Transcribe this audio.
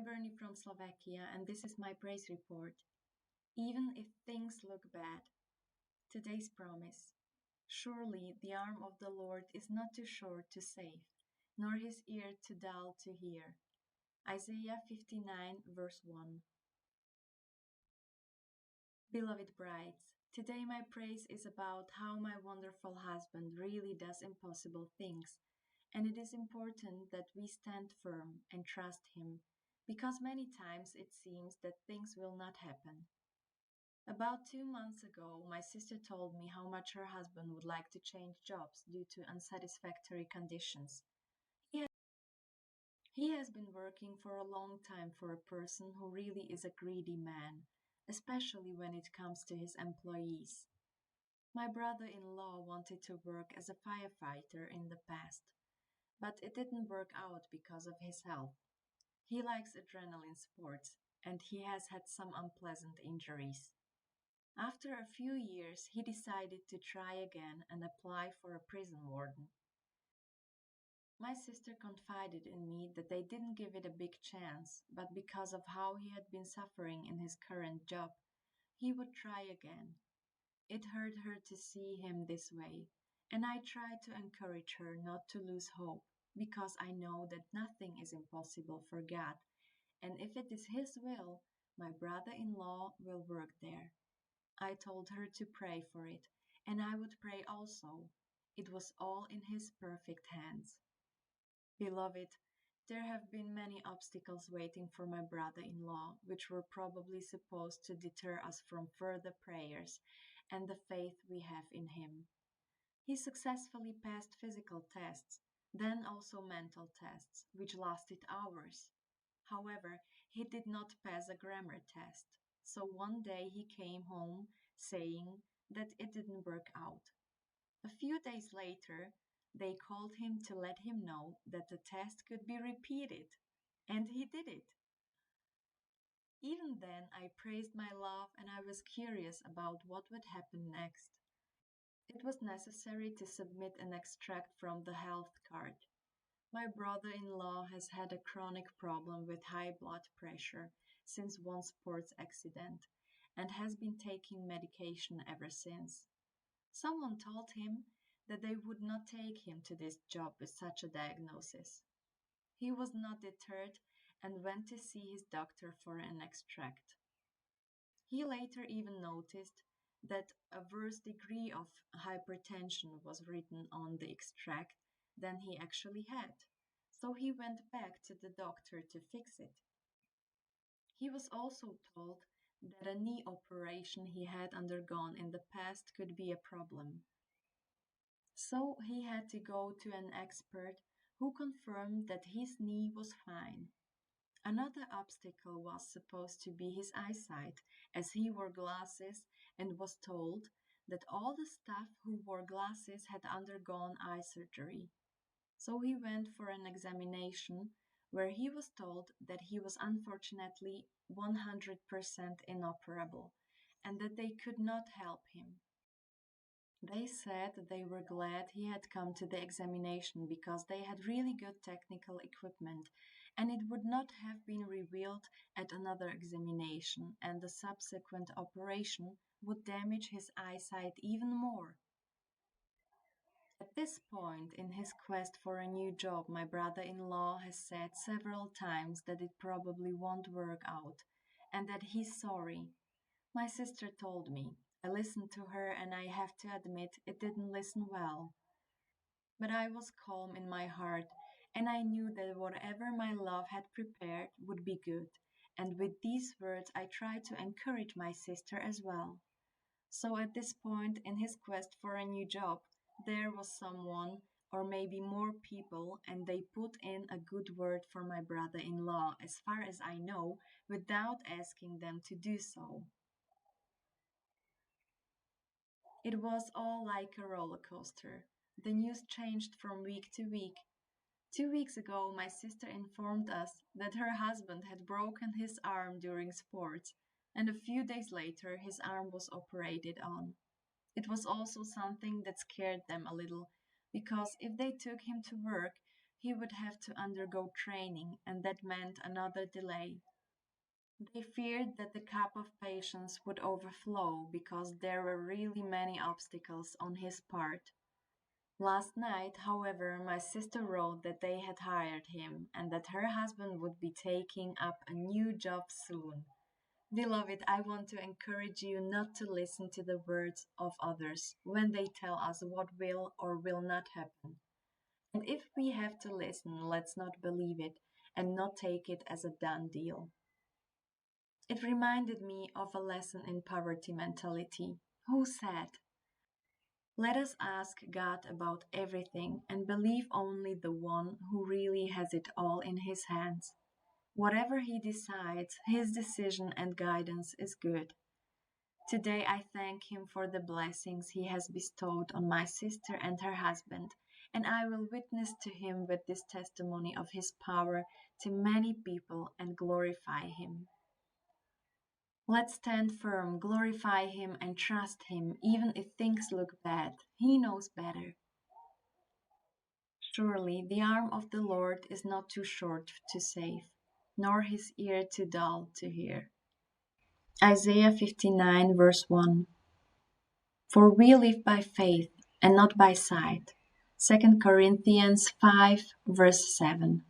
Bernie from Slovakia, and this is my praise report. Even if things look bad, today's promise. Surely the arm of the Lord is not too short to save, nor his ear too dull to hear. Isaiah 59, verse 1. Beloved brides, today my praise is about how my wonderful husband really does impossible things, and it is important that we stand firm and trust him, because many times it seems that things will not happen. About 2 months ago, my sister told me how much her husband would like to change jobs due to unsatisfactory conditions. He has been working for a long time for a person who really is a greedy man, especially when it comes to his employees. My brother-in-law wanted to work as a firefighter in the past, but it didn't work out because of his health. He likes adrenaline sports, and he has had some unpleasant injuries. After a few years, he decided to try again and apply for a prison warden. My sister confided in me that they didn't give it a big chance, but because of how he had been suffering in his current job, he would try again. It hurt her to see him this way, and I tried to encourage her not to lose hope, because I know that nothing is impossible for God, and if it is His will, my brother-in-law will work there. I told her to pray for it, and I would pray also. It was all in His perfect hands. Beloved, there have been many obstacles waiting for my brother-in-law, which were probably supposed to deter us from further prayers and the faith we have in him. He successfully passed physical tests, then also mental tests, which lasted hours. However, he did not pass a grammar test, so one day he came home saying that it didn't work out. A few days later, they called him to let him know that the test could be repeated, and he did it. Even then, I praised my love and I was curious about what would happen next. It was necessary to submit an extract from the health card. My brother-in-law has had a chronic problem with high blood pressure since one sports accident and has been taking medication ever since. Someone told him that they would not take him to this job with such a diagnosis. He was not deterred and went to see his doctor for an extract. He later even noticed that a worse degree of hypertension was written on the extract than he actually had, so he went back to the doctor to fix it. He was also told that a knee operation he had undergone in the past could be a problem. So he had to go to an expert who confirmed that his knee was fine. Another obstacle was supposed to be his eyesight, as he wore glasses and was told that all the staff who wore glasses had undergone eye surgery. So he went for an examination where he was told that he was unfortunately 100% inoperable and that they could not help him. They said they were glad he had come to the examination because they had really good technical equipment and it would not have been revealed at another examination and the subsequent operation would damage his eyesight even more. At this point in his quest for a new job, my brother-in-law has said several times that it probably won't work out and that he's sorry. My sister told me. I listened to her and I have to admit it didn't listen well. But I was calm in my heart and I knew that whatever my love had prepared would be good. And with these words I tried to encourage my sister as well. So at this point in his quest for a new job, there was someone or maybe more people and they put in a good word for my brother-in-law as far as I know without asking them to do so. It was all like a roller coaster. The news changed from week to week. 2 weeks ago, my sister informed us that her husband had broken his arm during sports, and a few days later, his arm was operated on. It was also something that scared them a little, because if they took him to work, He would have to undergo training, and that meant another delay. They feared that the cup of patience would overflow because there were really many obstacles on his part. Last night, however, my sister wrote that they had hired him and that her husband would be taking up a new job soon. Beloved, I want to encourage you not to listen to the words of others when they tell us what will or will not happen. And if we have to listen, let's not believe it and not take it as a done deal. It reminded me of a lesson in poverty mentality. Who said, let us ask God about everything and believe only the one who really has it all in his hands. Whatever he decides, his decision and guidance is good. Today I thank him for the blessings he has bestowed on my sister and her husband, and I will witness to him with this testimony of his power to many people and glorify him. Let's stand firm, glorify him, and trust him, even if things look bad. He knows better. Surely the arm of the Lord is not too short to save, nor his ear too dull to hear. Isaiah 59, verse 1. For we live by faith and not by sight. 2 Corinthians 5, verse 7.